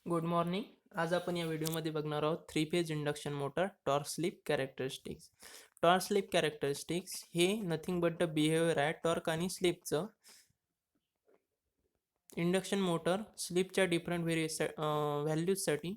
Good morning. आज आपण या व्हिडिओमध्ये बघणार आहोत three phase induction motor torque slip characteristics. Torque slip characteristics हे नथिंग बट द बिहेवियर आहे टॉर्क आणि स्लिपचं. इंडक्शन मोटर स्लिपच्या डिफरंट व्हॅल्यूजसाठी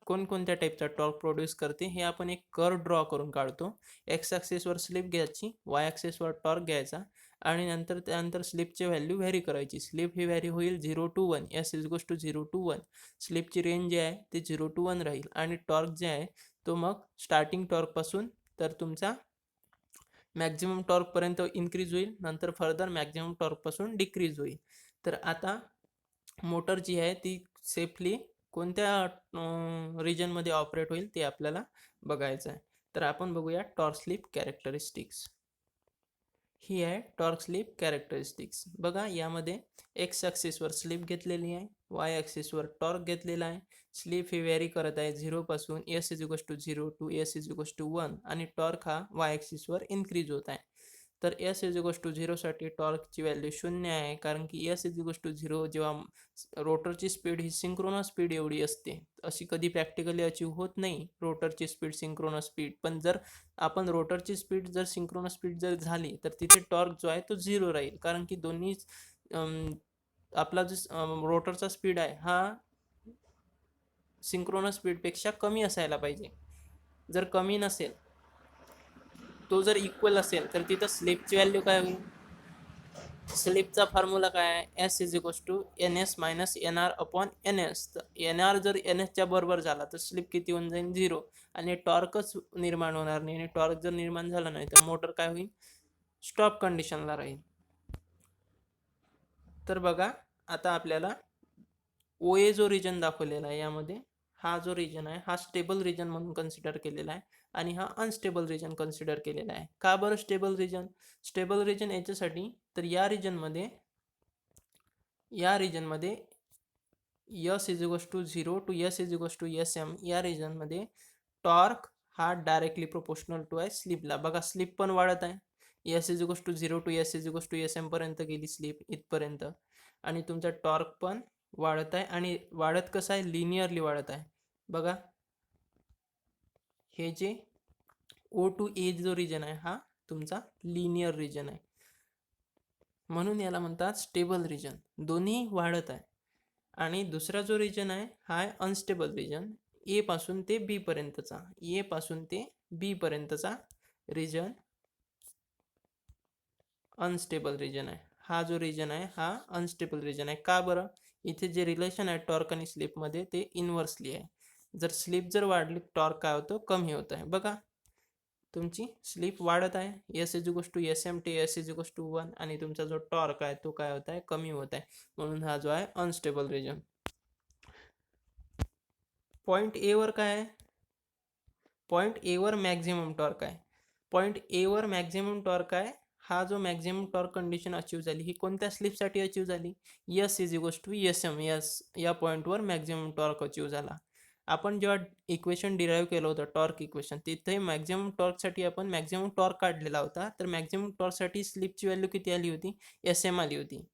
कोणकोणत्या टाईपचा टॉर्क प्रोड्यूस करते हे आपण एक कर्व ड्रॉ करून काढतो. एक्स ॲक्सिसवर स्लिप घ्यायची, वाय ॲक्सिसवर टॉर्क घ्यायचा आणि त्यानंतर स्लिपची व्हॅल्यू व्हॅरी करायची. स्लिप ही व्हॅरी होईल 0 to 1, S is goes to 0 to 1. स्लिपची रेंज जे आहे ते 0 to 1 राहील आणि टॉर्क जे आहे तो मग स्टार्टिंग टॉर्कपासून तर तुमचा मॅक्झिमम टॉर्कपर्यंत इन्क्रीज होईल, नंतर फर्दर मॅक्झिमम टॉर्कपासून डिक्रीज होईल. तर आता मोटर जी आहे ती सेफली कोणत्या रिजनमध्ये ऑपरेट होईल ते आपल्याला बघायचं आहे. तर आपण बघूया टॉर्क स्लिप कॅरेक्टरिस्टिक्स. ही आहे टॉर्क स्लिप कॅरेक्टरिस्टिक्स. बघा यामध्ये एक्स ॲक्सिसवर स्लिप घेतलेली आहे, वाय ॲक्सिसवर टॉर्क घेतलेला आहे. स्लिप ही व्हेरी करत आहे 0 पासून S is equals to 0 to S is equals to 1 आणि टॉर्क हा वाय ॲक्सिसवर इन्क्रीज होत आहे. तर एस इज इक्वल्स टू 0 साठी टॉर्कची व्हॅल्यू 0 आहे, कारण की एस इज इक्वल्स टू 0 जेव्हा रोटरची स्पीड ही सिंक्रोनस स्पीड एवढी असते, अशी कधी प्रॅक्टिकली अचीव होत नाही रोटरची स्पीड सिंक्रोनस स्पीड. पण जर आपण रोटरची स्पीड जर सिंक्रोनस स्पीड जर झाली तर तिथे टॉर्क जो आहे तो 0 राहील, कारण की दोन्ही आपला जो रोटरचा स्पीड आहे हा सिंक्रोनस स्पीडपेक्षा कमी असायला पाहिजे. जर कमी नसेल, तो जर इक्वल असेल तर तिथं स्लिपची व्हॅल्यू काय होईल? स्लिपचा फॉर्म्युला काय आहे? S is equals to N S minus N R upon N S. तर एन आर जर एन एसच्या बरोबर झाला तर स्लिप किती होऊन जाईल? 0. आणि टॉर्कच निर्माण होणार नाही, आणि टॉर्क जर निर्माण झाला नाही तर मोटर काय होईल? स्टॉप कंडिशनला राहील. तर बघा आता आपल्याला ओ ए जो रिजन दाखवलेला आहे यामध्ये, हा जो रिजन आहे हा स्टेबल रिजन म्हणून कन्सिडर केलेला आहे आणि हा अनस्टेबल रिजन कन्सिडर केलेला आहे. का बरं स्टेबल रिजन? स्टेबल रिजन याच्यासाठी तर या रिजनमध्ये S is equals to 0 to S is equals to S M, या रिजनमध्ये टॉर्क हा डायरेक्टली प्रोपोर्शनल टू आहे स्लिपला. बघा स्लिप पण वाढत आहे, S is equals to 0 to S is equals to S M पर्यंत गेली स्लिप इथपर्यंत, आणि तुमचा टॉर्क पण वाढत आहे. आणि वाढत कसं आहे? लिनियरली वाढत आहे. बघा हे जे ओ टू ए जो रिजन आहे हा तुमचा लिनियर रिजन आहे, म्हणून याला म्हणतात स्टेबल रिजन. दोन्ही वाढत आहे. आणि दुसरा जो रिजन आहे हा आहे अनस्टेबल रिजन. ए पासून ते बी पर्यंतचा, ए पासून ते बी पर्यंतचा रिजन अनस्टेबल रिजन आहे. हा जो रिजन आहे हा अनस्टेबल रिजन आहे. का बरं? इथे जे रिलेशन आहे टॉर्क आणि स्लिपमध्ये ते इनव्हर्सली आहे. जर स्लिप जर वाढली टॉर्क काय होतं? कमी होत आहे. बघा तुमची स्लिप वाढत आहे, S is equals to S M T S is equals to 1, आणि तुमचा जो टॉर्क आहे तो काय होत आहे? कमी होत आहे. म्हणून हा जो आहे अनस्टेबल रिजन. पॉईंट ए वर काय आहे? पॉईंट ए वर मॅक्झिमम टॉर्क आहे. पॉईंट ए वर मॅक्झिमम टॉर्क आहे. हा जो मॅक्झिमम टॉर्क कंडिशन अचीव झाली ही कोणत्या स्लिपसाठी अचीव झाली? S is equals to S M, yes या पॉईंटवर मॅक्झिमम टॉर्क अचीव झाला. आपण जेव्हा इक्वेशन डिराईव्ह केलं होतं टॉर्क इक्वेशन, तिथे मॅक्झिमम टॉर्कसाठी आपण मॅक्झिमम टॉर्क काढलेला होता. तर मॅक्झिमम टॉर्कसाठी स्लिपची व्हॅल्यू किती आली होती? एस एम आली होती,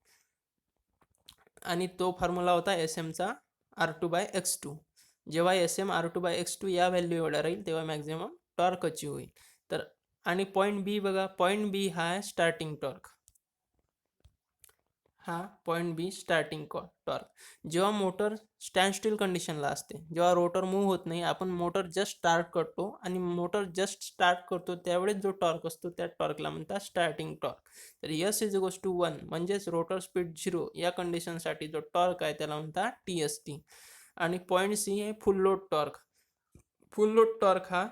आणि तो फॉर्म्युला होता एस एमचा R2/x2. जेव्हा एस एम R2/x2 या व्हॅल्यू एवढा राहील तेव्हा मॅक्झिमम टॉर्क अचीव होईल. तर आणि पॉईंट बी बघा, पॉईंट बी हा आहे स्टार्टिंग टॉर्क. हा पॉईंट बी स्टार्टिंग टॉर्क. जेव्हा मोटर स्टँड स्टिल कंडिशनला असते, जेव्हा रोटर मूव्ह होत नाही, आपण मोटर जस्ट स्टार्ट करतो आणि मोटर जस्ट स्टार्ट करतो त्यावेळेस जो टॉर्क असतो त्या टॉर्कला म्हणतात स्टार्टिंग टॉर्क. तर एस इज इक्वल्स टू 1 म्हणजेच रोटर स्पीड 0 या कंडिशनसाठी जो टॉर्क आहे त्याला म्हणतात टी एस टी. आणि पॉईंट सी आहे फुल लोड टॉर्क. फुल लोड टॉर्क हा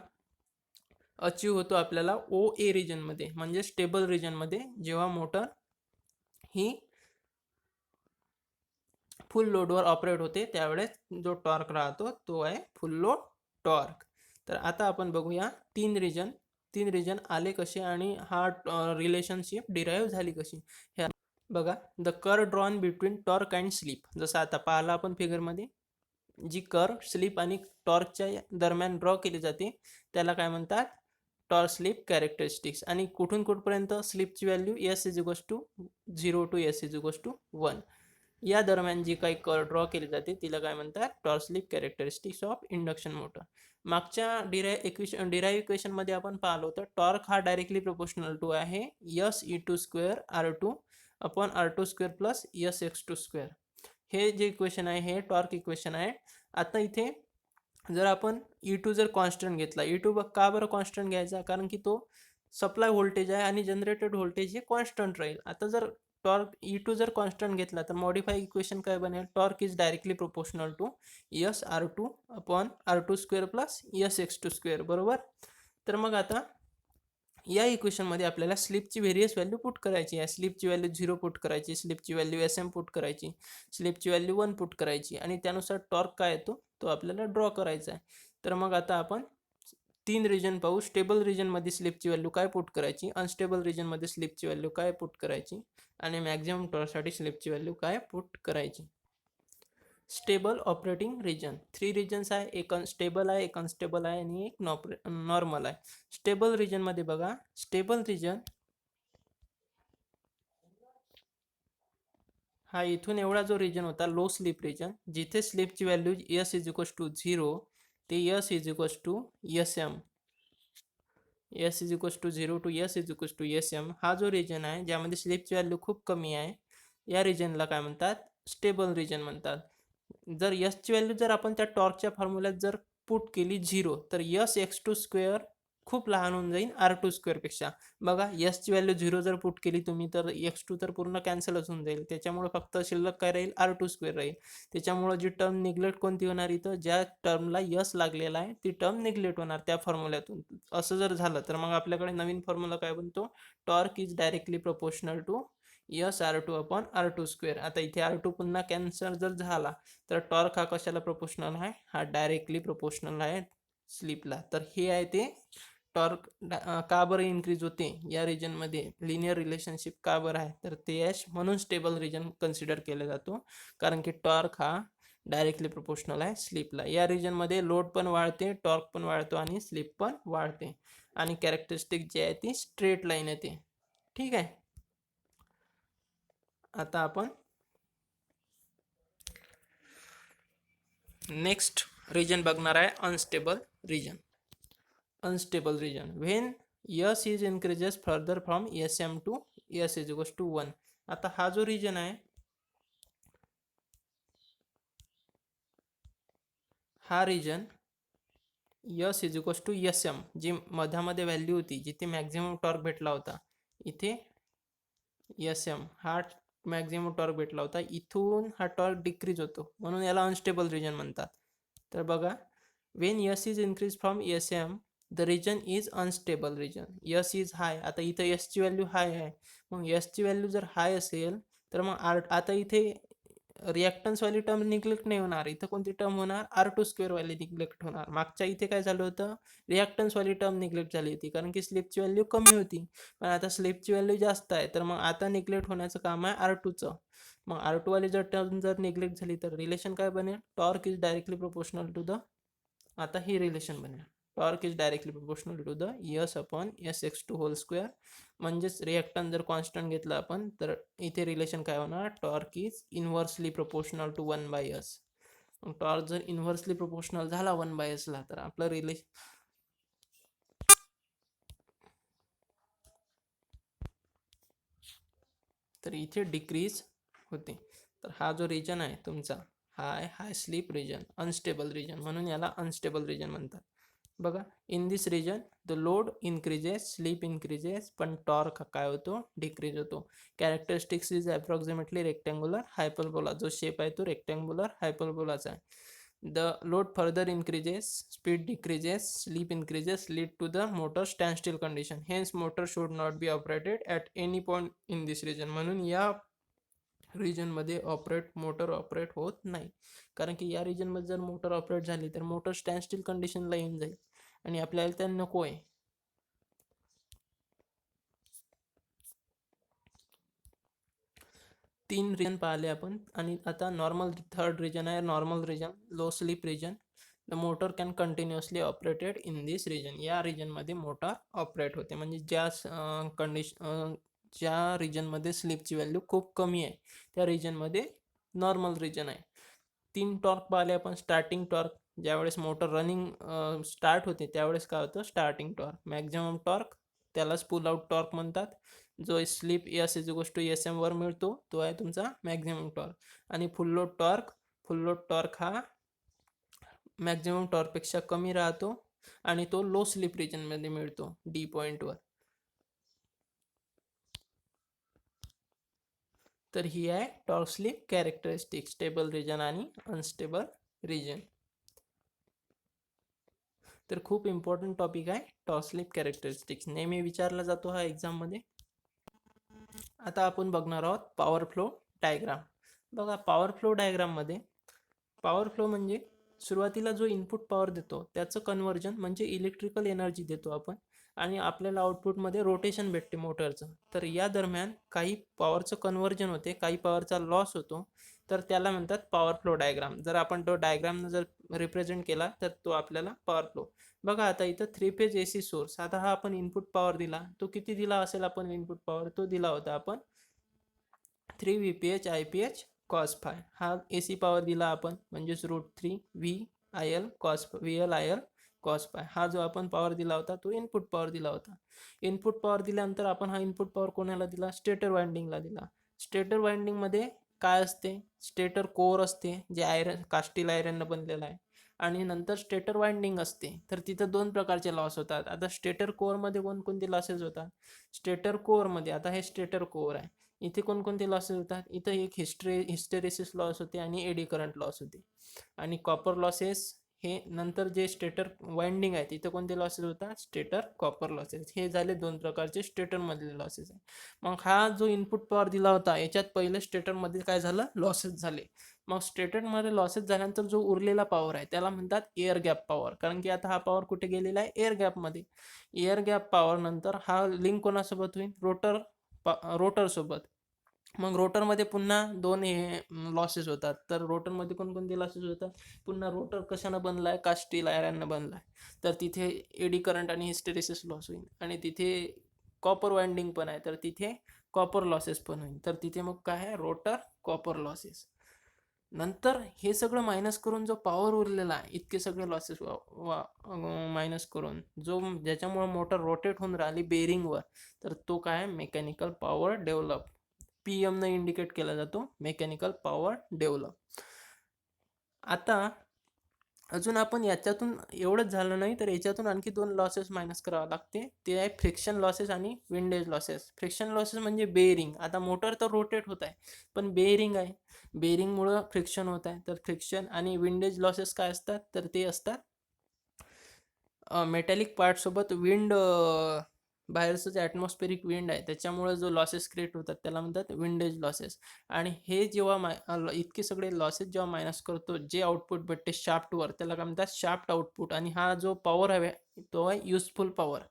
अचीव होतो आपल्याला ओ ए रिजनमध्ये, म्हणजे स्टेबल रिजनमध्ये. जेव्हा मोटर ही फुल लोडवर ऑपरेट होते त्यावेळेस जो टॉर्क राहतो तो आहे फुल लोड टॉर्क. तर आता आपण बघूया तीन रिजन आले कसे आणि हा रिलेशनशिप डिराईव्ह झाली कशी. ह्या बघा, the curve drawn between torque and slip. जसं आता पाहिलं आपण फिगरमध्ये, जी कर्व स्लिप आणि टॉर्कच्या दरम्यान ड्रॉ केली जाते त्याला काय म्हणतात? Torque slip characteristics. आणि कुठून कुठपर्यंत स्लिपची value S is equals to 0 to S is equals to 1. या दरम्यान जी काही कर्व ड्रॉ केली जाते तिला काय म्हणतात, torque slip characteristics of induction motor. मागच्या डिराइव्ह इक्वेशनमध्ये आपण पाहिलं होतं टॉर्क हा डायरेक्टली प्रोपोर्शनल टू आहे S E two square R two upon R two square plus S X two square. हे जे इक्वेशन आहे हे टॉर्क इक्वेशन आहे. आता इथे जर आपण E2 जर कॉन्स्टंट घेतला, E2 का बरं कॉन्स्टंट घ्यायचा, कारण की तो सप्लाय व्होल्टेज आहे आणि जनरेटेड व्होल्टेज हे कॉन्स्टंट राहील. आता जर टॉर्क E2 जर कॉन्स्टंट घेतला तर मॉडिफाय इक्वेशन काय बनेल, torque is directly proportional to S R two upon R two square plus S X two square, बरोबर. तर मग आता या इक्वेशनमध्ये आपल्याला स्लिपची व्हेरियस व्हॅल्यू पुट करायची आहे. स्लिपची व्हॅल्यू 0 पुट करायची, स्लिपची व्हॅल्यू SM पुट करायची, स्लिपची व्हॅल्यू 1 पुट करायची आणि त्यानुसार टॉर्क काय येतो तो आपल्याला ड्रॉ करायचा आहे. तर मग आता आपण 3 रिजन पाहू. स्टेबल रिजनमध्ये स्लिपची व्हॅल्यू काय पुट करायची, अनस्टेबल रिजनमध्ये स्लिपची व्हॅल्यू काय पुट करायची आणि मॅक्झिमम टॉर्कसाठी स्लिपची व्हॅल्यू काय पुट करायची. स्टेबल ऑपरेटिंग रिजन 3 रिजन्स आहे, एक स्टेबल आहे, एक अनस्टेबल आहे आणि एक नॉर्मल आहे. स्टेबल रिजन मध्ये बघा, स्टेबल रिजन हा इथून एवढा जो रिजन होता लो स्लीप रिजन, जिथे स्लीपची value S is equals to 0 ते S is equals to S M, S is equals to 0 to S is equals to S M, हा जो रिजन आहे ज्यामध्ये स्लीपची व्हॅल्यू खूप कमी आहे या रिजनला काय म्हणतात, स्टेबल रिजन म्हणतात. जर यसची व्हॅल्यू जर आपण त्या टॉर्कच्या फॉर्म्युल्यात जर पुट केली 0 तर यस एक्स टू स्क्वेअर खूप लहान होऊन जाईल आर टू स्क्वेअरपेक्षा. बघा यसची व्हॅल्यू 0 जर पुट केली तुम्ही तर एक्स टू तर पूर्ण कॅन्सलच होऊन जाईल, त्याच्यामुळे फक्त शिल्लक काय राहील, आर टू स्क्वेअर राहील. त्याच्यामुळे जी टर्म निग्लेक्ट कोणती होणार, इथं ज्या टर्मला यस लागलेला आहे ती टर्म निग्लेक्ट होणार त्या फॉर्म्युल्यातून. असं जर झालं तर मग आपल्याकडे नवीन फॉर्म्युला काय बनतो, torque is directly proportional to S R two upon R two square. आता इथे आर टू पुन्हा कॅन्सल जर झाला तर टॉर्क हा कशाला प्रोपोर्शनल आहे, हा डायरेक्टली प्रोपोर्शनल आहे स्लिपला. तर हे आहे ते टॉर्क का बरं इन्क्रीज होते या रिजनमध्ये, लिनियर रिलेशनशिप का बरं आहे, तर ते म्हणून स्टेबल रिजन कन्सिडर केला जातो, कारण की टॉर्क हा डायरेक्टली प्रोपोर्शनल आहे स्लिपला. या रिजनमध्ये लोड पण वाढते, टॉर्क पण वाढतो आणि स्लिप पण वाढते आणि कॅरेक्टरिस्टिक जी आहे ती स्ट्रेट लाईन येते. ठीक आहे. आता आपण नेक्स्ट रिजन बघणार आहे, unstable region. Unstable region when S is increases further from S M to S is equals to 1. आता हा जो रिजन आहे हा region S is equals to S M, जी मधामध्ये व्हॅल्यू होती जिथे मॅक्झिमम टॉर्क भेटला होता, इथे एस एम हा मॅक्झिमम टॉर्क भेटला होता, इथून हा टॉर्क डिक्रीज होतो म्हणून याला अनस्टेबल रिजन म्हणतात. तर बघा, when S is increase from S M the region is unstable region. S is high, आता इथं यसची व्हॅल्यू हाय आहे, मग यसची व्हॅल्यू जर हाय असेल तर मग आता इथे रिॲक्टन्सवाली टर्म निग्लेक्ट नाही होणार, इथं कोणती टर्म होणार, आर टू स्क्वेअर वाली निग्लेक्ट होणार. मागच्या इथे काय झालं होतं, रिॲक्टन्सवाली टर्म निग्लेक्ट झाली होती कारण की स्लिपची व्हॅल्यू कमी होती, पण आता स्लिपची व्हॅल्यू जास्त आहे तर मग आता निग्लेक्ट होण्याचं काम आहे आर टूचं. मग आर टू वाली जर टर्म जर निग्लेक्ट झाली तर रिलेशन काय बनेल, torque is directly proportional to the, आता ही रिलेशन बनेल, torque is directly proportional to the S upon S X two whole square. म्हणजेच रिॲक्टन्स जर कॉन्स्टंट घेतला आपण तर इथे रिलेशन काय होणार, torque is inversely proportional to 1 by S. Torque जर इनव्हर्सली प्रोपोर्शनल झाला 1 बाय एसला तर आपलं रिलेशन, तर इथे डिक्रीज होते. तर हा जो रिजन आहे तुमचा हा आहे high slip region, unstable region, म्हणून याला अनस्टेबल रिजन म्हणतात. बघा, in this region the load increases, slip increases, पण टॉर्क काय होतो, डिक्रीज होतो. Characteristics is approximately rectangular hyperbola, जो शेप आहे तो रेक्टँग्युलर हायपरबोलाचा आहे. The load further increases, speed decreases, sleep increases, lead to the motor standstill condition. Hence, motor should not be operated at any point in this region. म्हणून या रिजनमध्ये motor operate होत नाही, कारण की या रिजनमध्ये जर मोटर ऑपरेट झाली तर मोटर स्टँडस्टिल कंडिशनला येऊन जाईल आणि आपल्याला त्या नको आहे. तीन रिजन पाहिले आपण आणि आता नॉर्मल थर्ड रिजन आहे, normal region, low slip region. The motor can continuously operated in this region. या रिजनमध्ये मोटर ऑपरेट होते, म्हणजे ज्या रिजनमध्ये स्लीपची व्हॅल्यू खूप कमी आहे त्या रिजनमध्ये नॉर्मल रिजन आहे. 3 टॉर्क पाहिले आपण. स्टार्टिंग टॉर्क, ज्यावेळेस मोटर रनिंग स्टार्ट होते त्यावेळेस काय होतं, स्टार्टिंग टॉर्क. मॅक्झिमम टॉर्क, त्यालाच पुल आउट टॉर्क म्हणतात. जो स्लिप एस इज गोष्ट एस एम वर मिळतो तो आहे तुमचा मॅक्झिमम टॉर्क. आणि फुल लोड टॉर्क हा मॅक्झिमम टॉर्कपेक्षा कमी राहतो आणि तो लो स्लिप रिजनमध्ये मिळतो, डी पॉईंटवर. तर ही आहे torque slip characteristic, stable region आणि अनस्टेबल रिजन. तर खूप इम्पॉर्टंट टॉपिक आहे टॉर्क स्लिप कॅरेक्टरिस्टिक्स, नेहमी विचारला जातो हा एक्झाममध्ये. आता आपण बघणार आहोत पॉवर फ्लो डायग्राम. बघा, पॉवर फ्लो डायग्राममध्ये पॉवर फ्लो म्हणजे सुरुवातीला जो इनपुट पॉवर देतो त्याचं कन्वर्जन म्हणजे इलेक्ट्रिकल एनर्जी देतो आपण, आणि आपल्याला आउटपुटमध्ये रोटेशन भेटते मोटरचं. तर या दरम्यान काही पॉवरचं कन्वर्जन होते, काही पॉवरचा लॉस होतो, तर त्याला म्हणतात पॉवर फ्लो डायग्राम. जर आपण तो डायग्राम जर रिप्रेझेंट केला तर तो आपल्याला पॉवर फ्लो. बघा आता इथं 3 फेज AC सोर्स, आता हा आपण इनपुट पॉवर दिला, तो किती दिला असेल आपण इनपुट पॉवर, तो दिला होता आपण 3 VPH IPH cos phi. हा AC पॉवर दिला आपण, म्हणजेच √3 VIL cos VL IL cos phi. हा जो आपण पॉवर दिला होता तो इनपुट पॉवर दिला होता. इनपुट पॉवर दिल्यानंतर आपण हा इनपुट पॉवर कोणाला दिला, स्टेटर वाइंडिंगला दिला. स्टेटर वाइंडिंगमध्ये काय असते, स्टेटर कोअर असते जे आयरन, कास्टिल आयरननं बनलेलं आहे, आणि नंतर स्टेटर वाइंडिंग असते. तर तिथं 2 प्रकारचे लॉस होतात. आता स्टेटर कोअरमध्ये कोणकोणते लॉसेस होतात, स्टेटर कोअरमध्ये, आता हे स्टेटर कोअर आहे, इथे कोणकोणते लॉसेस होतात, इथं एक हिस्टेरेसिस लॉस होते आणि एडी करंट लॉस होते. आणि कॉपर लॉसेस हे नंतर जे स्टेटर वाइंडिंग आहे तिथे कोणते लॉसेस होतात, स्टेटर कॉपर लॉसेस. हे झाले 2 प्रकारचे स्टेटरमधले लॉसेस आहे. मग हा जो इनपुट पॉवर दिला होता याच्यात पहिले स्टेटरमध्ये काय झालं, लॉसेस झाले. मग स्टेटरमध्ये लॉसेस झाल्यानंतर जो उरलेला पॉवर आहे त्याला म्हणतात एअर गॅप पॉवर, कारण की आता हा पॉवर कुठे गेलेला आहे, एअर गॅपमध्ये. एअर गॅप पॉवर नंतर हा लिंक कोणासोबत होईल, रोटर सोबत. मग रोटरमध्ये पुन्हा 2 हे लॉसेस होतात. तर रोटरमध्ये कोणकोणते लॉसेस होतात, पुन्हा रोटर कशानं बनलाय, कास्टिल आयरननं बनलाय, तर तिथे एडी करंट आणि हिस्टेरेसिस लॉस होईल. आणि तिथे कॉपर वाइंडिंग पण आहे, तर तिथे कॉपर लॉसेस पण होईल. तर तिथे मग काय आहे, रोटर कॉपर लॉसेस. नंतर हे सगळं मायनस करून जो पॉवर उरलेला आहे, इतके सगळे लॉसेस मायनस करून जो, ज्याच्यामुळे मोटर रोटेट होऊन राहिली बेरिंगवर, तर तो काय, मेकॅनिकल पॉवर डेव्हलप, PM न इंडिकेट केला जातो, मेकॅनिकल पॉवर डेव्हलप. आता अजून आपण याच्यातून एवढंच झालं नाही तर याच्यातून आणखी 2 लॉसेस मायनस करावं लागते, ते आहे फ्रिक्शन लॉसेस आणि विंडेज लॉसेस. फ्रिक्शन लॉसेस म्हणजे बेरिंग, आता मोटर तर रोटेट होत आहे पण बेरिंग आहे, बेरिंगमुळं फ्रिक्शन होत आहे. तर फ्रिक्शन आणि विंडेज लॉसेस काय असतात, तर ते असतात मेटॅलिक पार्टसोबत विंड, बाहेरचं जे ॲटमॉस्फेरिक विंड आहे त्याच्यामुळे जो लॉसेस क्रिएट होतात त्याला म्हणतात विंडेज लॉसेस. आणि हे जेव्हा इतके सगळे लॉसेस जेव्हा मायनस करतो, जे आउटपुट भेटते शाफ्टवर त्याला काय म्हणतात, शाफ्ट आउटपुट. आणि हा जो पॉवर आहे तो आहे युजफुल पॉवर,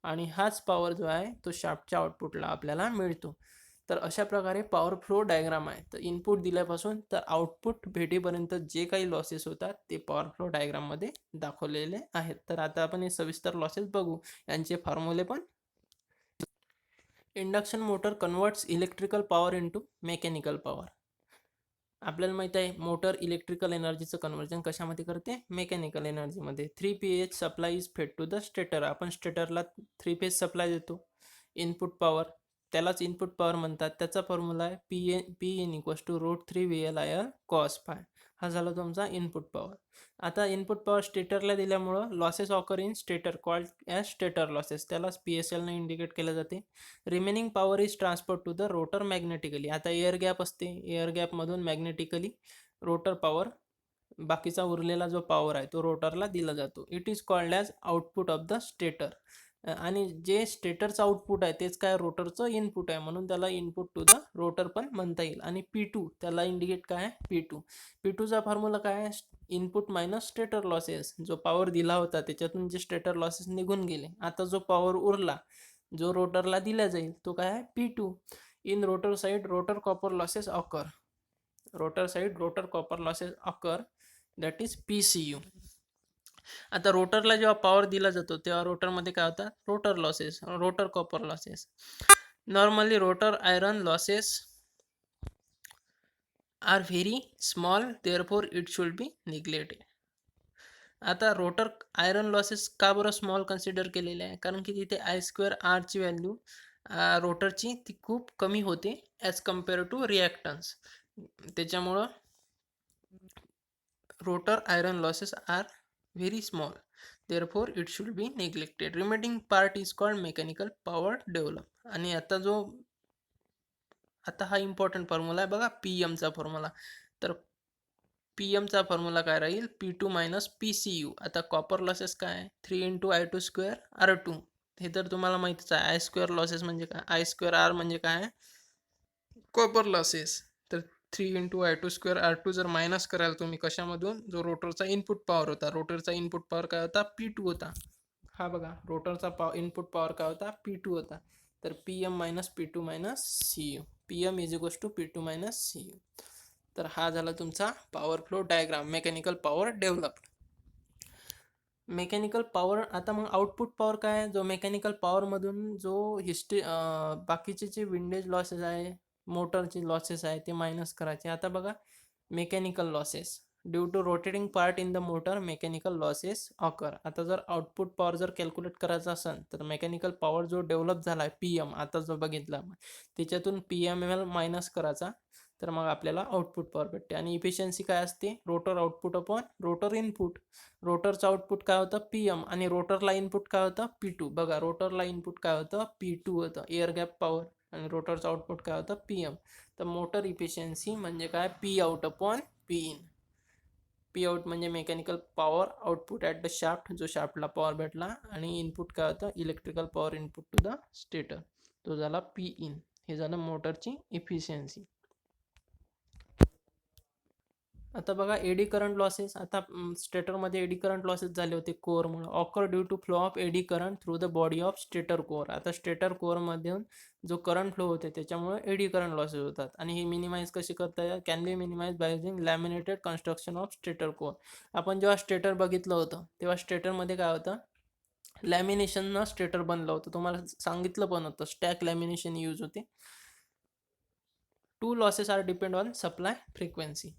आणि हाच पॉवर जो आहे तो शाफ्टच्या आउटपुटला आपल्याला मिळतो. तर अशा प्रकारे पॉवर फ्लो डायग्राम आहे. तर इनपुट दिल्यापासून तर आउटपुट भेटेपर्यंत जे काही लॉसेस होतात ते पॉवर फ्लो डायग्राममध्ये दाखवलेले आहेत. तर आता आपण हे सविस्तर लॉसेस बघू, यांचे फॉर्म्युले पण. Induction motor converts electrical power into mechanical power. आपल्याला माहित आहे मोटर इलेक्ट्रिकल एनर्जीचं कन्वर्जन कशामध्ये करते, मेकॅनिकल एनर्जीमध्ये. 3 pH supply is fed to the stator. आपण स्टेटरला 3 फेज सप्लाय देतो, इनपुट पॉवर, त्यालाच इनपुट पॉवर म्हणतात. त्याचा फॉर्म्युला आहे Pin equals to √3 VLIL cos phi. हा झाला तुमचा इनपुट पॉवर. आता इनपुट पॉवर स्टेटरला दिल्यामुळं losses occur in stator called as stator losses, त्यालाच PSL ने इंडिकेट केलं जाते. Remaining power is transfer to the rotor magnetically. आता एअर गॅप असते, एअर गॅपमधून मॅग्नेटिकली रोटर पॉवर, बाकीचा उरलेला जो पॉवर आहे तो रोटरला दिला जातो. It is called as output of the stator. आणि जे स्टेटरचं आउटपुट आहे तेच काय, रोटरचं इनपुट आहे, म्हणून त्याला इनपुट टू द रोटर पण म्हणता येईल. आणि P2 त्याला इंडिकेट काय आहे, P2चा फॉर्म्युला काय आहे, इनपुट मायनस स्टेटर लॉसेस. जो पॉवर दिला होता त्याच्यातून जे स्टेटर लॉसेस निघून गेले, आता जो पॉवर उरला जो रोटरला दिला जाईल तो काय आहे, P2. In rotor side rotor copper losses occur, rotor side rotor copper losses occur, that is PCU. आता रोटरला जेव्हा पॉवर दिला जातो तेव्हा रोटरमध्ये काय होतात, rotor losses, rotor copper losses. Normally rotor iron losses are very small, therefore it should be neglected. आता रोटर आयरन लॉसेस का बरं स्मॉल कन्सिडर केलेले आहे? कारण की तिथे आय स्क्वेअर आरची व्हॅल्यू रोटरची ती खूप कमी होते ॲज कम्पेअर टू रिॲक्टन्स. त्याच्यामुळं rotor iron losses are very small, therefore it should be neglected. Remaining part is called mechanical power develop. आणि आता हा इम्पॉर्टंट फॉर्म्युला आहे बघा, पी एमचा फॉर्म्युला. तर पी एमचा फॉर्म्युला काय राहील? P two minus P C U. आता कॉपर लॉसेस काय? 3 × I2² R2. हे तर तुम्हाला माहितीच आहे. आय स्क्वेअर लॉसेस म्हणजे काय? आय स्क्वेअर आर म्हणजे काय? Copper losses. तर 3 × I2² R2 जर मायनस कराल तुम्ही कशामधून? जो रोटरचा इनपुट पॉवर होता. रोटरचा इनपुट पॉवर काय होता? P2 होता. हा बघा, रोटरचा इनपुट पॉवर काय होता? P2 होता. तर PM minus P2 minus CU. PM is equals to P2 minus CU. तर हा झाला तुमचा power flow diagram, mechanical power developed. Mechanical power. आता मग आउटपुट पॉवर काय? जो मेकॅनिकल पॉवरमधून जो बाकीचे जे विंडेज लॉसेस आहे, मोटरचे लॉसेस आहे, ते मायनस करायचे. आता बघा, mechanical losses due to rotating part in the motor, mechanical losses occur. आता जर आउटपुट पॉवर जर कॅल्क्युलेट करायचा असेल तर मेकॅनिकल पॉवर जो डेव्हलप झाला आहे PM, आता जो बघितला त्याच्यातून PML मायनस करायचा, तर मग आपल्याला आउटपुट पॉवर भेटते. आणि इफिशियन्सी काय असते? Rotor output upon rotor input. रोटरचं आउटपुट काय होतं? PM, आणि रोटरला इनपुट काय होतं? P2. बघा, रोटरला इनपुट काय होतं? P2 होतं, एअर गॅप पॉवर. आणि रोटरचं आउटपुट काय होतं? PM. तर मोटर इफिशियन्सी म्हणजे काय? P out upon P in. P out म्हणजे mechanical power output at the shaft, जो शाफ्टला पॉवर भेटला. आणि इनपुट काय होतं? Electrical power input to the stator, तो झाला P इन. हे झालं मोटरची इफिशियन्सी. आता बघा, एडी करंट लॉसेस. आता स्टेटरमध्ये एडी करंट लॉसेस झाले होते कोअरमुळे. Occur due to flow of eddy current through the body of stator core. आता स्टेटर कोअरमधून जो करंट फ्लो होते त्याच्यामुळे एडी करंट लॉसेस होतात. आणि हे मिनिमाइज कसे करता येईल? Can be minimize by using laminated construction of stator core. आपण जेव्हा स्टेटर बघितलं होतं तेव्हा स्टेटरमध्ये काय होतं? लॅमिनेशननं स्टेटर बनलं होतं. तुम्हाला सांगितलं पण होतं, स्टॅक लॅमिनेशन यूज होते. Two losses are depend on supply frequency.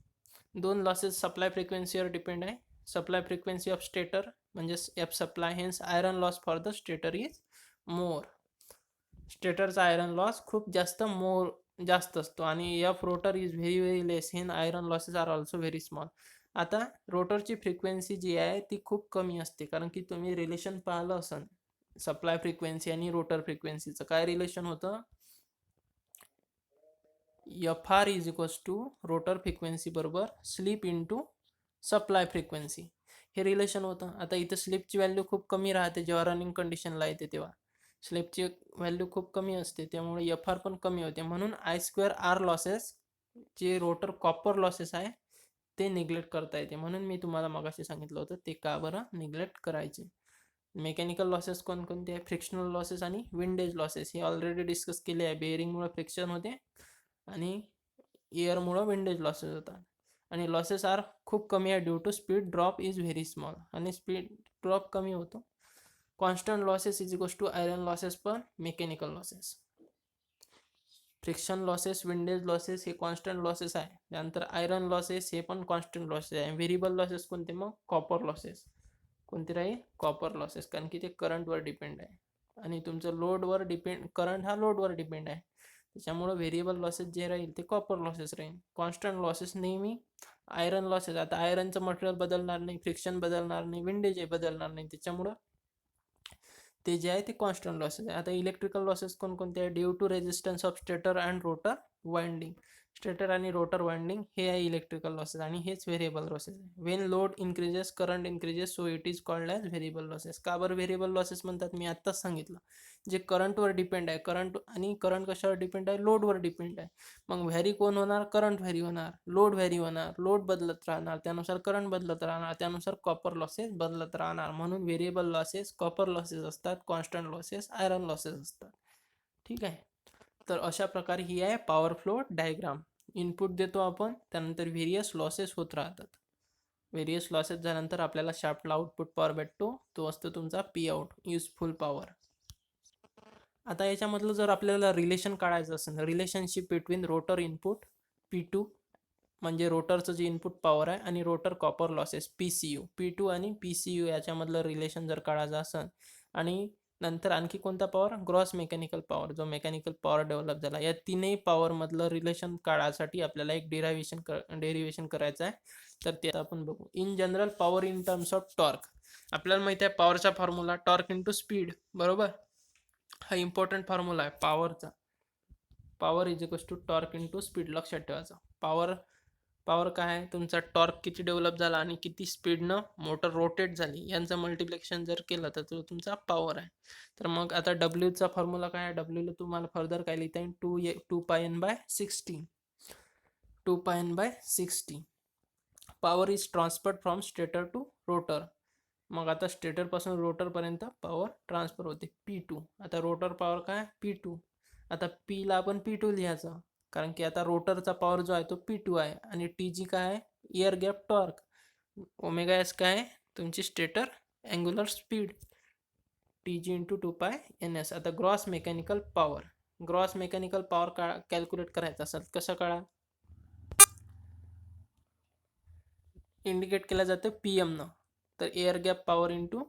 दोन लॉसेस सप्लाय फ्रिक्वेन्सीवर डिपेंड आहे. सप्लाय फ्रिक्वेन्सी ऑफ स्टेटर म्हणजे F supply, hence iron loss for the stator is more. स्टेटरचा आयरन लॉस खूप जास्त असतो, आणि F rotor is very very less, hence iron losses are also very small. आता रोटरची फ्रिक्वेन्सी जी आहे ती खूप कमी असते, कारण की तुम्ही रिलेशन पाहिलं असेल सप्लाय फ्रिक्वेन्सी आणि रोटर फ्रिक्वेन्सीचं. काय रिलेशन होतं? FR is equals to rotor frequency बरोबर स्लिप इंटू सप्लाय फ्रिक्वेन्सी, हे रिलेशन होतं. आता इथं स्लिपची व्हॅल्यू खूप कमी राहते जेव्हा रनिंग कंडिशनला येते, तेव्हा स्लिपची व्हॅल्यू खूप कमी असते, त्यामुळे FR पण कमी होते. म्हणून I²R लॉसेस, जे रोटर कॉपर लॉसेस आहे, ते निग्लेक्ट करता येते. म्हणून मी तुम्हाला मगाशी सांगितलं होतं ते का बरं निग्लेक्ट करायचे. मेकॅनिकल लॉसेस कोणकोणते आहे? फ्रिक्शनल लॉसेस आणि विंडेज लॉसेस, हे ऑलरेडी डिस्कस केले आहे. बेअरिंगमुळे फ्रिक्शन होते आणि एअरमुळं विंडेज लॉसेस होतात. आणि लॉसेस आर खूप कमी आहे due to speed drop is very small, आणि स्पीड ड्रॉप कमी होतो. Constant losses is equals to iron losses per mechanical losses. Friction losses, windage losses हे कॉन्स्टंट लॉसेस आहे. त्यानंतर आयरन लॉसेस हे पण कॉन्स्टंट लॉसेस आहे. व्हेरिएबल लॉसेस कोणते? मग कॉपर लॉसेस. कोणते राहील? कॉपर लॉसेस, कारण की ते करंटवर डिपेंड आहे, आणि तुमचं लोडवर डिपेंड, करंट हा लोडवर डिपेंड आहे. त्याच्यामुळे व्हेरिएबल लॉसेस जे राहील ते कॉपर लॉसेस राहील. कॉन्स्टंट लॉसेस नेहमी आयरन लॉसेस. आता आयरनचं मटेरियल बदलणार नाही, फ्रिक्शन बदलणार नाही, विंडेज बदलणार नाही, त्याच्यामुळं ते जे आहे ते कॉन्स्टंट लॉसेस आहे. आता इलेक्ट्रिकल लॉसेस कोणकोणते आहे? Due to resistance of stator and rotor winding. Stator आणि रोटर वाइंडिंग हे आहे इलेक्ट्रिकल लॉसेस, आणि हेच व्हेरिएबल लॉसेस आहे. When load increases, current increases, so it is called as variable losses. का बरं व्हेरिएबल लॉसेस म्हणतात? मी आत्ताच सांगितलं, जे करंटवर डिपेंड आहे. करंट कशावर डिपेंड आहे? लोडवर डिपेंड आहे. मग व्हॅरी कोण होणार? करंट व्हॅरी होणार, लोड व्हॅरी होणार, लोड बदलत राहणार, त्यानुसार करंट बदलत राहणार, त्यानुसार कॉपर लॉसेस बदलत राहणार. म्हणून व्हेरिएबल लॉसेस कॉपर लॉसेस असतात, कॉन्स्टंट लॉसेस आयरन लॉसेस असतात. ठीक आहे. तर अशा प्रकारे ही आहे पॉवर फ्लो डायग्राम. इनपुट देतो आपण, त्यानंतर व्हेरियस लॉसेस होत राहतात. व्हेरियस लॉसेस झाल्यानंतर आपल्याला शाफ्टला आउटपुट पॉवर भेटतो, तो असतो तुमचा P आउट, युजफुल पॉवर. आता याच्यामधलं जर आपल्याला रिलेशन काढायचं असेल, relationship between rotor input P2 म्हणजे रोटरचं जे इनपुट पॉवर आहे आणि rotor copper losses PCU P2 आणि PCU याच्यामधलं रिलेशन जर काढायचं असेल आणि नंतर आणखी कोणता पॉवर ग्रॉस मेकॅनिकल पॉवर जो मेकॅनिकल पॉवर डेव्हलप झाला या तीनही पॉवर मधलं रिलेशन काढायसाठी आपल्याला एक डेरिव्हेशन करायचं आहे. तर ते आपण बघू. In general power in terms of torque आपल्याला माहिती आहे पॉवरचा फॉर्म्युला टॉर्क इंटू स्पीड बरोबर. हा इम्पॉर्टंट फॉर्म्युला आहे पॉवरचा. Power is equals to torque into speed लक्षात ठेवायचा. पॉवर काय आहे तुमचा टॉर्क किती डेव्हलप झाला आणि किती स्पीडनं मोटर रोटेट झाली यांचं मल्टिप्लिकेशन जर केलं तर तो तुमचा पॉवर आहे. तर मग आता डब्ल्यूचा फॉर्म्युला काय आहे डब्ल्यूला तुम्हाला फर्दर काय लिहिता येईल 2 pi N by 60 2 pi N by 60. Power is transferred from stator to rotor. मग आता स्टेटरपासून रोटरपर्यंत पॉवर ट्रान्सफर होते P2. आता रोटर पॉवर काय P2. आता पीला आपण P2 लिहायचं कारण की आता रोटरचा पॉवर जो आहे तो P2 आहे आणि TG काय आहे air gap torque. Omega S काय आहे तुमची stator angular speed TG into 2 pi NS. आता ग्रॉस मेकॅनिकल पॉवर कॅल्क्युलेट करायचं असेल कसं कळा इंडिकेट केलं जातं PM न. तर air gap power into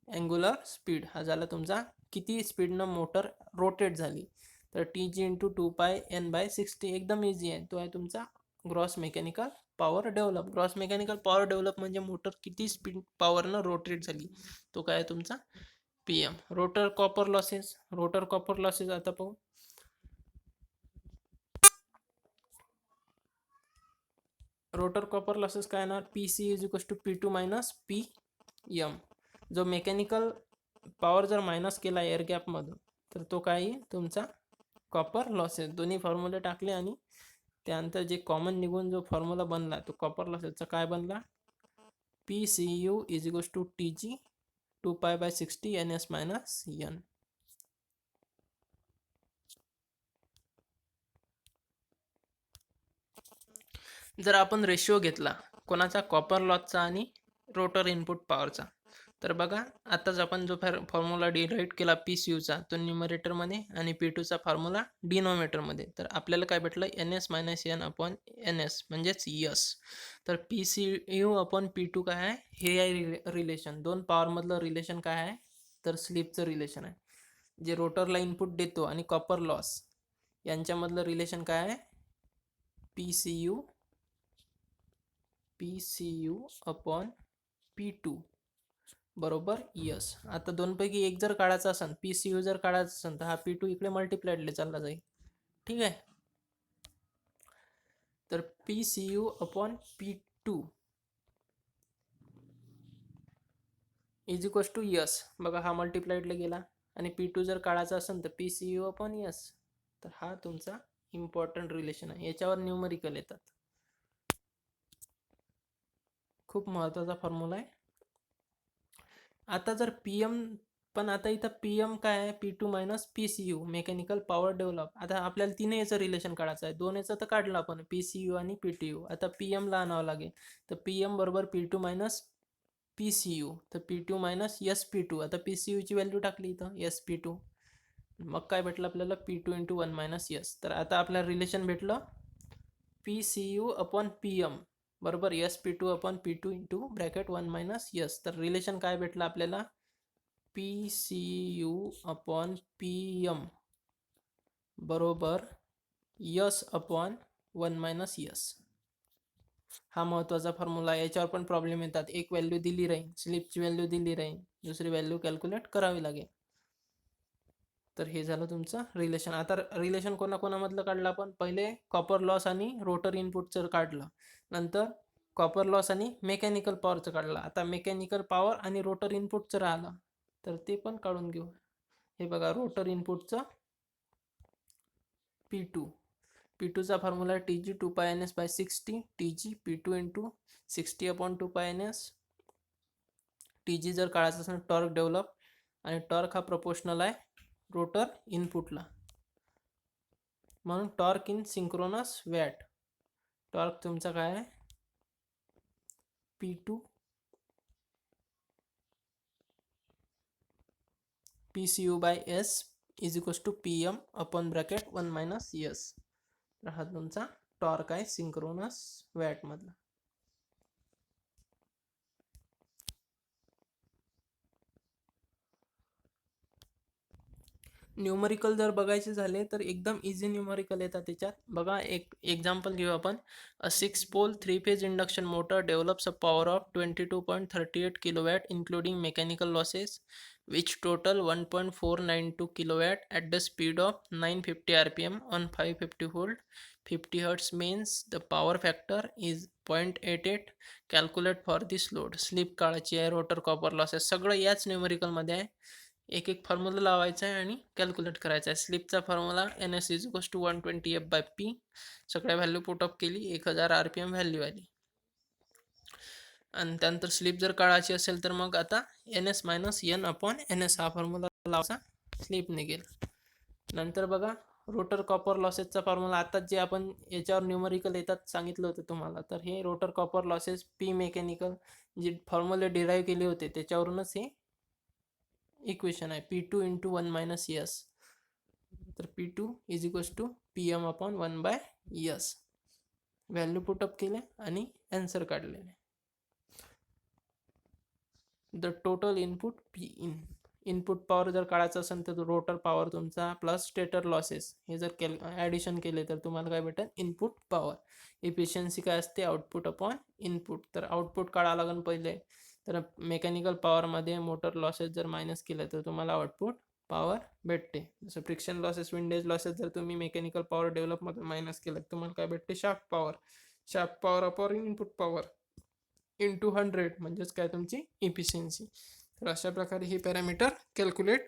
angular speed हा झाला तुमचा किती स्पीडनं मोटर रोटेट झाली. तर TG इंटू 2 पाय N बाय 60 एकदम इझी आहे. तो आहे तुमचा gross mechanical power develop. Gross mechanical power develop म्हणजे मोटर किती स्पीड पॉवरनं रोटेट झाली तो काय तुमचा PM. रोटर कॉपर लॉसेस आता पाहू. रोटर कॉपर लॉसेस काय येणार PC is equals to P2 minus PM. जो मेकॅनिकल पॉवर जर मायनस केला एअर गॅपमधून तर तो काय तुमचा कॉपर लॉसेस. दोन्ही फॉर्म्युले टाकले आणि त्यानंतर जे कॉमन निघून जो फॉर्म्युला बनला तो कॉपर लॉसेसचा काय बनला PCU is equals to TG 2 pi by 60 NS minus N. जर आपण रेशिओ घेतला कोणाचा कॉपर लॉसचा आणि रोटर इनपुट पॉवरचा तर बघा आताच आपण जो फॉर्म्युला डिराईव्ह केला PCUचा तो न्यूमरेटरमध्ये आणि P2चा फॉर्म्युला डिनोमिनेटरमध्ये. तर आपल्याला काय भेटलं NS minus N upon NS म्हणजेच यस. तर PCU अपॉन P2 काय आहे हे आहे रिलेशन. दोन पॉवरमधलं रिलेशन काय आहे तर स्लिपचं रिलेशन आहे. जे रोटरला इनपुट देतो आणि कॉपर लॉस यांच्यामधलं रिलेशन काय आहे PCU अपॉन P2 बरोबर यस. आता दोनपैकी एक जर काढायचा असेल PCU जर काढायचा असेल तर हा P2 इकडे मल्टिप्लाइडले चालला जाईल. ठीक आहे. तर PCU upon P2 is equals to S. बघा हा मल्टिप्लाइडला गेला आणि P2 जर काढायचा असेल तर PCU अपॉन यस. तर हा तुमचा इम्पॉर्टंट रिलेशन आहे. याच्यावर न्यूमरिकल येतात. खूप महत्त्वाचा फॉर्म्युला आहे. आता जर PM पण आता इथं PM काय आहे P2 minus PCU mechanical power develop. आता आपल्याला तीन याचं रिलेशन काढायचं आहे. दोन याचं तर काढलं आपण PCU आणि PTU. आता PM ला आणावं लागेल. तर PM बरोबर P2 मायनस PCU. तर P2 मायनस SP2. आता PCU ची व्हॅल्यू टाकली इथं SP2. मग काय भेटलं आपल्याला P2 इंटू 1 मायनस S. तर आता आपल्याला रिलेशन भेटलं PCU अपॉन PM बरोबर SP2 upon P2 into bracket 1 minus S. तर रिलेशन काय भेटलं आपल्याला PCU अपॉन PM बरोबर S अपॉन 1 मायनस S. हा महत्त्वाचा फॉर्म्युला. याच्यावर पण प्रॉब्लेम येतात. एक व्हॅल्यू दिली राहील स्लिपची व्हॅल्यू दिली राहील दुसरी व्हॅल्यू कॅल्क्युलेट करावी लागेल. तर हे झालं तुमचं रिलेशन. आता रिलेशन कोणाकोणामधलं काढलं आपण पहिले कॉपर लॉस आणि रोटर इनपुटचं काढलं. नंतर कॉपर लॉस आणि मेकॅनिकल पॉवरचं काढलं. आता मेकॅनिकल पॉवर आणि रोटर इनपुटचं राहिलं तर ते पण काढून घेऊ. हे बघा रोटर इनपुटचं P2चा formula TG 2 pi NS by 60 TG P2 into 60 upon 2 pi NS. TG जर काढायचं असेल टॉर्क डेव्हलप आणि टॉर्क हा प्रपोर्शनल आहे रोटर इनपुटला म्हणून torque in synchronous watt. Torque तुमचा काय आहे P2 PCU by S is equals to PM upon bracket 1 minus S. तर हा तुमचा टॉर्क आहे सिंक्रोनस वॅट मधला. न्यूमरिकल जर बघायचे झाले तर एकदम इझी न्यूमरिकल येतात त्याच्यात. बघा एक एक्झाम्पल घेऊ आपण. A 6 pole 3 phase induction motor develops a power of 22.38 kilowatt including mechanical losses which total 1.492 kilowatt at the speed of 950 rpm on 550 volt 50 hertz means the power factor is 0.88. calculate for this load. Slip काढायची आहे, rotor copper losses सगळं याच numerical मध्ये आहे. एक एक formula लावायचा आहे आणि कॅल्क्युलेट करायचा आहे. स्लिपचा formula NS is equals to 120F/P. सगळ्या व्हॅल्यू पुट अप केली, 1000 RPM व्हॅल्यू आली. आणि त्यानंतर स्लिप जर काढायची असेल तर मग आता NS मायनस N/NS हा फॉर्म्युला लावायचा, स्लिप निघेल. नंतर बघा रोटर कॉपर लॉसेसचा फॉर्म्युला आता जे आपण याच्यावर न्यूमरिकल येतात सांगितलं होतं तुम्हाला. तर हे rotor copper losses P mechanical जे फॉर्म्युले डिराईव्ह केले होते त्याच्यावरूनच हे इक्वेशन आहे. P2 into 1 minus S. तर P2 is equals to PM/1/S. Value put up केले आणि आन्सर काढलेले. The total input P in. Input power जर काढायचं असेल तर रोटर पॉवर तुमचा प्लस स्टेटर लॉसेस हे जर ॲडिशन केले तर तुम्हाला काय भेटेल, इनपुट पॉवर. इफिशियन्सी काय असते, आउटपुट अपॉन इनपुट. तर आउटपुट काढावं लागेल पहिले. तर मेकॅनिकल पॉवरमध्ये मोटर लॉसेस जर मायनस केलं तर तुम्हाला आउटपुट पॉवर भेटते. जसं फ्रिक्शन लॉसेस, विंडेज लॉसेस जर तुम्ही मेकॅनिकल पॉवर डेव्हलपमध्ये मायनस केलं तर तुम्हाला काय भेटते, shaft power. Shaft power upon input power into 100 म्हणजेच काय तुमची इफिशियन्सी. तर अशा प्रकारे हे पॅरामीटर कॅल्क्युलेट